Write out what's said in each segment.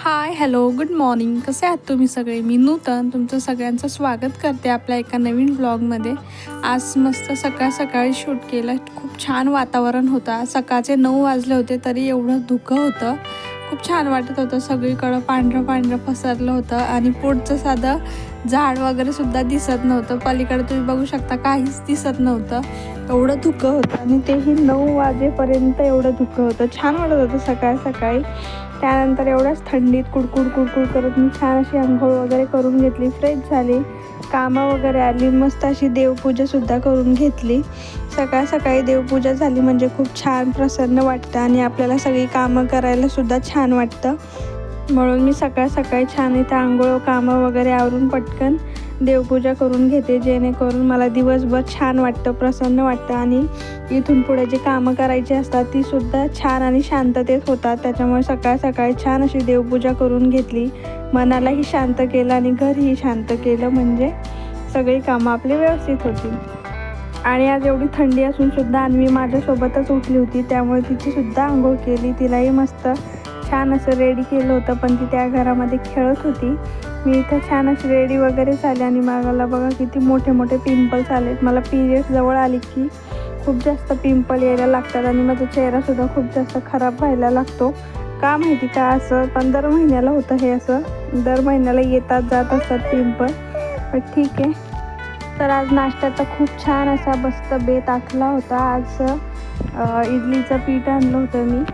Hi hello good morning. कसे आहात तुम्ही सगळे? मी नूतन तुमचं सगळ्यांचं स्वागत करते आपल्या एका नवीन ब्लॉगमध्ये. आज मस्त सकाळ सकाळी शूट केलं. खूप छान वातावरण होतं. सकाळचे 9 वाजले होते तरी एवढं धुकं होतं. खूप छान वाटत होतं. सगळीकडं पांढरं पांढरं पसरलं होतं आणि पुढचं साधं झाड वगैरे सुद्धा दिसत नव्हतं. पलीकडे तुम्ही बघू शकता काहीच दिसत नव्हतं. एवढं धुकं होतं आणि तेही 9 वाजेपर्यंत एवढं धुकं होतं. छान वाटत होतं सकाळ सकाळी. त्यानंतर एवढ्याच थंडीत कुडकुड कुडकुड करत मी छान अशी अंघोळ वगैरे करून घेतली, फ्रेश झाली, कामं वगैरे आली, मस्त अशी देवपूजासुद्धा करून घेतली. सकाळ सकाळी देवपूजा झाली म्हणजे खूप छान प्रसन्न वाटतं आणि आपल्याला सगळी कामं करायलासुद्धा छान वाटतं. म्हणून मी सकाळ सकाळी छान इथं अंघोळ कामं वगैरे आवरून पटकन देवपूजा करून घेते, जेणेकरून मला दिवसभर छान वाटतं, प्रसन्न वाटतं आणि इथून पुढे जी कामं करायची असतात तीसुद्धा छान आणि शांततेत होतात. त्याच्यामुळे सकाळ सकाळी छान अशी देवपूजा करून घेतली, मनालाही शांत केलं आणि घरही शांत केलं, म्हणजे सगळी कामं आपली व्यवस्थित होती. आणि आज एवढी थंडी असूनसुद्धा अन्वी माझ्यासोबतच उठली होती, त्यामुळे तिचीसुद्धा अंघोळ केली. तिलाही मस्त छान असं रेडी केलं होतं, पण ती त्या घरामध्ये खेळत होती. मी इथं छान अशी रेडी वगैरे झाले आणि मला बघा किती मोठे मोठे पिंपल्स आलेत. मला पिरियड्स जवळ आली की खूप जास्त पिंपल यायला लागतात आणि माझा चेहरासुद्धा खूप जास्त खराब व्हायला लागतो. का माहिती का असं, पण दर महिन्याला होतं हे असं. दर महिन्याला येतात जात असतात पिंपल, पण ठीक आहे. तर आज नाश्त्याचा खूप छान असा मस्त बेत आखला होता. आज इडलीचं पीठ आणलं होतं मी,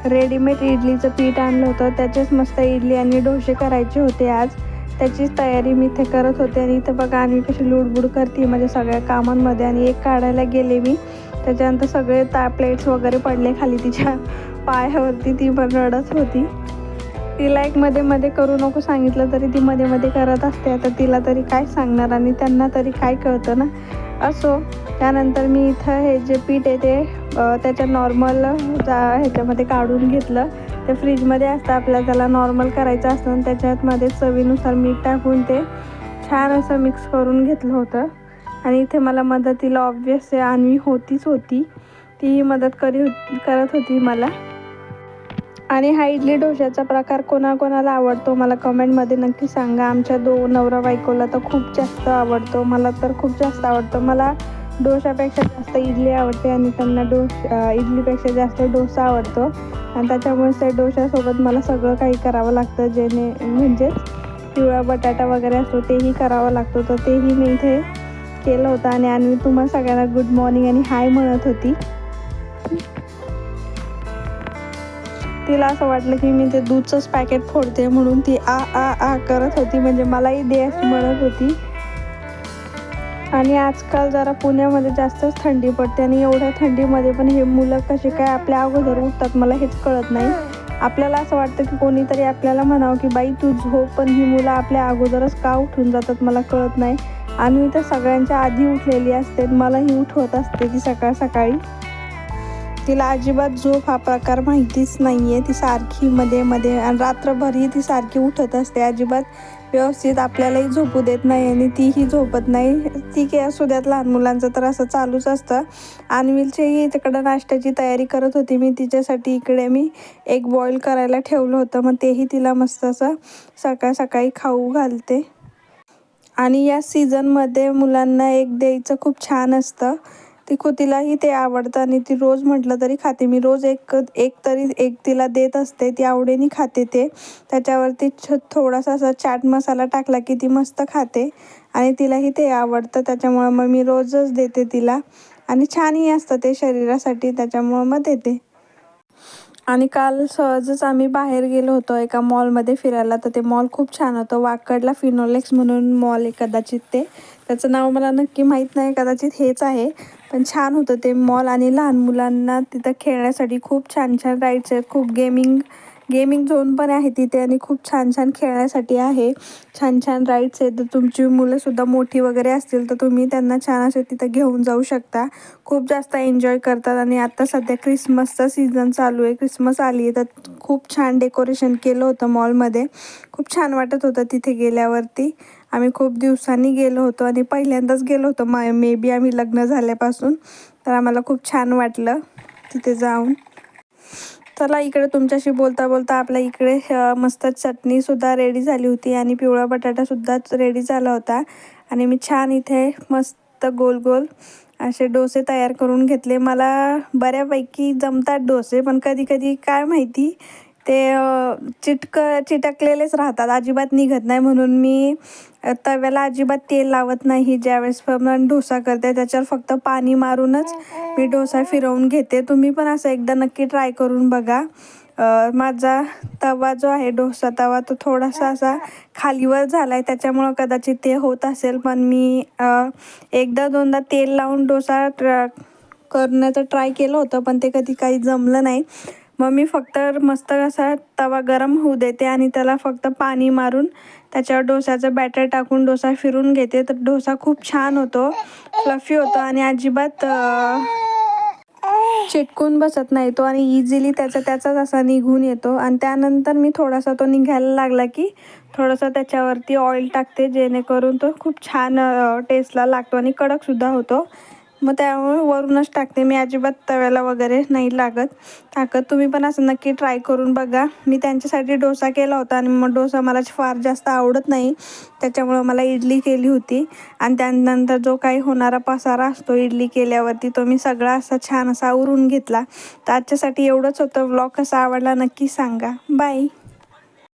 रेडीमेड इडलीचं पीठ आणलं होतं. त्याचेच मस्त इडली आणि डोसे करायचे होते आज. त्याचीच तयारी मी इथे करत होते आणि इथं बघा आणि कशी लुडबुड करते माझ्या सगळ्या कामांमध्ये. आणि एक काढायला गेले मी, त्याच्यानंतर सगळे प्लेट्स वगैरे पडले खाली तिच्या पायावरती. ती पण रडत होती. तिला एक मध्ये मध्ये करू नको सांगितलं तरी ती मध्ये मध्ये करत असते. आता तिला तरी काय सांगणार आणि त्यांना तरी काय कळतं ना. असो, त्यानंतर मी इथं हे जे पीठ आहे ते त्याच्या नॉर्मल ह्याच्यामध्ये काढून घेतलं. ते फ्रीजमध्ये असतं, आपल्याला त्याला नॉर्मल करायचं असतं आणि त्याच्यामध्ये चवीनुसार मीठ टाकून ते छान असं मिक्स करून घेतलं होतं. आणि इथे मला मदतीला ऑब्वियस अन्वी होती, तीही मदत करत होती मला. आणि हा इडली डोशाचा प्रकार कोणाकोणाला आवडतो मला कमेंटमध्ये नक्की सांगा. आमच्या नवरा बायकोला तर खूप जास्त आवडतो, मला तर खूप जास्त आवडतो. मला डोशापेक्षा जास्त इडली आवडते आणि त्यांना इडलीपेक्षा जास्त डोसा आवडतो. आणि त्याच्यामुळे त्या डोशासोबत मला सगळं काही करावं लागतं, म्हणजेच पिवळा बटाटा वगैरे असतो तेही करावं लागतो. तर तेही मी इथे केलं होतं. आणि मी तुम्हाला सगळ्यांना गुड मॉर्निंग आणि हाय म्हणत होती. तिला असं वाटलं की मी ते दूधचंच पॅकेट फोडते, म्हणून ती आ आ आ करत होती, म्हणजे मलाही दे अशी म्हणत होती. आणि आजकाल जरा पुण्यामध्ये जास्तच थंडी पडते आणि एवढ्या थंडीमध्ये पण हे मुलं कसे काय आपल्या अगोदर उठतात मला हेच कळत नाही. आपल्याला असं वाटतं की कोणीतरी आपल्याला म्हणावं की बाई तू झोप, पण ही मुलं आपल्या अगोदरच का उठून जातात मला कळत नाही. आणि तर सगळ्यांच्या आधी उठलेली असते, मलाही उठवत असते ती सकाळ सकाळी. तिला अजिबात झोप हा प्रकार माहितीच नाही आहे. ती सारखी मध्ये मध्ये आणि रात्रभरही ती सारखी उठत असते, अजिबात व्यवस्थित आपल्यालाही झोपू देत नाही आणि तीही झोपत नाही. ती काय असू द्यात, लहान मुलांचं तर असं चालूच असतं. अन्विलचीही तिकडं नाश्त्याची तयारी करत होती मी तिच्यासाठी. इकडे मी एग बॉईल करायला ठेवलं होतं, मग तेही तिला मस्त असं सकाळ सकाळी खाऊ घालते. आणि या सीझनमध्ये मुलांना एग द्यायचं खूप छान असतं. तिलाही ते आवडतं आणि ती रोज म्हटलं तरी खाते. मी रोज एक तरी एग तिला देत असते, ती आवडीने खाते ते. त्याच्यावरती थोडासा असा चाट मसाला टाकला की ती मस्त खाते आणि तिलाही ते आवडतं. त्याच्यामुळं मग मी रोजच देते तिला आणि छानही असतं ते शरीरासाठी, त्याच्यामुळं मग देते. आणि काल सहजच आम्ही बाहेर गेलो होतो एका मॉलमध्ये फिरायला. तर ते मॉल खूप छान होतं. वाकडला फिनोलेक्स म्हणून मॉल आहे कदाचित ते, त्याचं नाव मला नक्की माहीत नाही, कदाचित हेच आहे. पण छान होतं ते मॉल आणि लहान मुलांना तिथं खेळण्यासाठी खूप छान छान राईड्स आहेत. खूप गेमिंग झोन पण आहे तिथे आणि खूप छान छान खेळण्यासाठी आहे. छान छान राईड्स आहेत. तर तुमची मुलंसुद्धा मोठी वगैरे असतील तर तुम्ही त्यांना छान असे तिथं घेऊन जाऊ शकता. खूप जास्त एन्जॉय करतात. आणि आत्ता सध्या क्रिसमसचा सीझन चालू आहे, क्रिसमस आली आहे, तर खूप छान डेकोरेशन केलं होतं मॉलमध्ये. खूप छान वाटत होतं तिथे गेल्यावरती. आम्ही खूप दिवसांनी गेलो होतो आणि पहिल्यांदाच गेलो होतो मे बी आम्ही लग्न झाल्यापासून. तर आम्हाला खूप छान वाटलं तिथे जाऊन. चला इकडे तुमच्याशी बोलता बोलता आपल्या इकडे मस्त चटणीसुद्धा रेडी झाली होती आणि पिवळा बटाटासुद्धा रेडी झाला होता. आणि मी छान इथे मस्त गोल गोल असे डोसे तयार करून घेतले. मला बऱ्यापैकी जमतात डोसे, पण कधी कधी काय माहिती ते चिटकलेलेच राहतात, अजिबात निघत नाही. म्हणून मी तव्याला अजिबात तेल लावत नाही. ज्यावेळेस पण डोसा करते त्याच्यावर फक्त पाणी मारूनच मी डोसा फिरवून घेते. तुम्ही पण असं एकदा नक्की ट्राय करून बघा. माझा तवा जो आहे, डोसा तवा, तो थोडासा असा खालीवर झाला आहे, त्याच्यामुळं कदाचित ते होत असेल. पण मी एकदा दोनदा तेल लावून डोसा करण्याचं ट्राय केलं होतं, पण ते कधी काही जमलं नाही. मग मी फक्त मस्त असा तवा गरम होऊ देते आणि त्याला फक्त पाणी मारून त्याच्यावर डोसाचं बॅटर टाकून डोसा फिरून घेते. तर डोसा खूप छान होतो, फ्लफी होतो आणि अजिबात चिटकून बसत नाही तो, आणि इझिली त्याचाच असा निघून येतो. आणि त्यानंतर मी थोडासा तो निघायला लागला की थोडंसं त्याच्यावरती ऑइल टाकते, जेणेकरून तो खूप छान टेस्टला लागतो आणि कडकसुद्धा होतो. मग त्यामुळे वरूनच टाकते मी, अजिबात तव्याला वगैरे नाही टाकत. तुम्ही पण असं नक्की ट्राय करून बघा. मी त्यांच्यासाठी डोसा केला होता आणि मग डोसा मला फार जास्त आवडत नाही, त्याच्यामुळं मला इडली केली होती. आणि त्यानंतर जो काही होणारा पसारा असतो इडली केल्यावरती, तो मी सगळा असा छान असा आवरून घेतला. तर आजच्यासाठी एवढंच होतं. व्लॉग कसा आवडला नक्की सांगा. बाय.